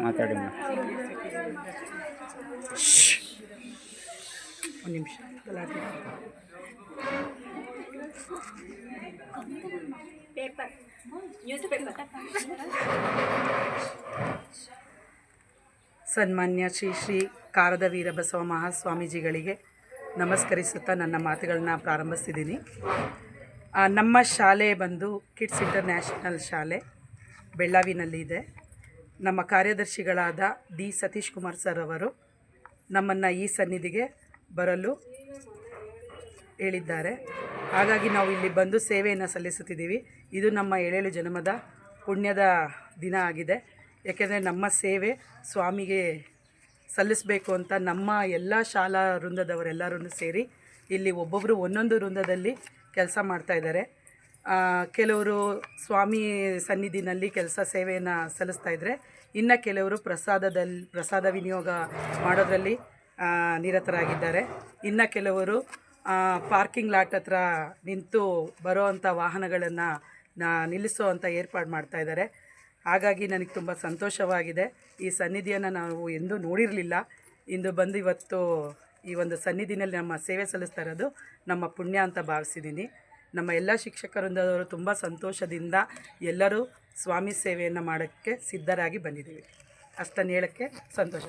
ಮಾತಾಡಿ ಒಂದು ನಿಮಿಷ ಗಲಾಟೆ. ಸನ್ಮಾನ್ಯ ಶ್ರೀ ಶ್ರೀ ಕಾರದ ವೀರಬಸವ ಮಹಾಸ್ವಾಮೀಜಿಗಳಿಗೆ ನಮಸ್ಕರಿಸುತ್ತಾ ನನ್ನ ಮಾತುಗಳನ್ನ ಪ್ರಾರಂಭಿಸ್ತಿದ್ದೀನಿ. ನಮ್ಮ ಶಾಲೆ ಬಂದು ಕಿಡ್ಸ್ ಇಂಟರ್ನ್ಯಾಷನಲ್ ಶಾಲೆ ಬೆಳ್ಳಾವಿನಲ್ಲಿ ಇದೆ. ನಮ್ಮ ಕಾರ್ಯದರ್ಶಿಗಳಾದ ಡಿ ಸತೀಶ್ ಕುಮಾರ್ ಸರ್ ಅವರು ನಮ್ಮನ್ನು ಈ ಸನ್ನಿಧಿಗೆ ಬರಲು ಹೇಳಿದ್ದಾರೆ. ಹಾಗಾಗಿ ನಾವು ಇಲ್ಲಿ ಬಂದು ಸೇವೆಯನ್ನು ಸಲ್ಲಿಸುತ್ತಿದ್ದೀವಿ. ಇದು ನಮ್ಮ 7 ಜನ್ಮದ ಪುಣ್ಯದ ದಿನ ಆಗಿದೆ. ಯಾಕೆಂದರೆ ನಮ್ಮ ಸೇವೆ ಸ್ವಾಮಿಗೆ ಸಲ್ಲಿಸಬೇಕು ಅಂತ ನಮ್ಮ ಎಲ್ಲ ಶಾಲಾ ವೃಂದದವರೆಲ್ಲರೂ ಸೇರಿ ಇಲ್ಲಿ ಒಬ್ಬೊಬ್ಬರು ಒಂದೊಂದು ವೃಂದದಲ್ಲಿ ಕೆಲಸ ಮಾಡ್ತಾಯಿದ್ದಾರೆ. ಕೆಲವರು ಸ್ವಾಮಿ ಸನ್ನಿಧಿನಲ್ಲಿ ಸೇವೆಯನ್ನು ಸಲ್ಲಿಸ್ತಾಯಿದ್ರೆ, ಇನ್ನು ಕೆಲವರು ಪ್ರಸಾದ ವಿನಿಯೋಗ ಮಾಡೋದರಲ್ಲಿ ನಿರತರಾಗಿದ್ದಾರೆ. ಇನ್ನು ಕೆಲವರು ಪಾರ್ಕಿಂಗ್ ಲಾಟ್ ಹತ್ರ ನಿಂತು ಬರೋ ಅಂಥ ವಾಹನಗಳನ್ನು ನಿಲ್ಲಿಸೋ ಅಂಥ ಏರ್ಪಾಡು ಮಾಡ್ತಾಯಿದ್ದಾರೆ. ಹಾಗಾಗಿ ನನಗೆ ತುಂಬ ಸಂತೋಷವಾಗಿದೆ. ಈ ಸನ್ನಿಧಿಯನ್ನು ನಾವು ಎಂದೂ ನೋಡಿರಲಿಲ್ಲ. ಇಂದು ಬಂದು ಇವತ್ತು ಈ ಒಂದು ಸನ್ನಿಧಿನಲ್ಲಿ ನಮ್ಮ ಸೇವೆ ಸಲ್ಲಿಸ್ತಾ ಇರೋದು ನಮ್ಮ ಪುಣ್ಯ ಅಂತ ಭಾವಿಸಿದ್ದೀನಿ. ನಮ್ಮ ಎಲ್ಲ ಶಿಕ್ಷಕರಿಂದವರು ತುಂಬ ಸಂತೋಷದಿಂದ ಎಲ್ಲರೂ ಸ್ವಾಮಿ ಸೇವೆಯನ್ನು ಮಾಡೋಕ್ಕೆ ಸಿದ್ಧರಾಗಿ ಬಂದಿದ್ದೀವಿ. ಅಷ್ಟನ್ನು ಹೇಳೋಕ್ಕೆ ಸಂತೋಷ.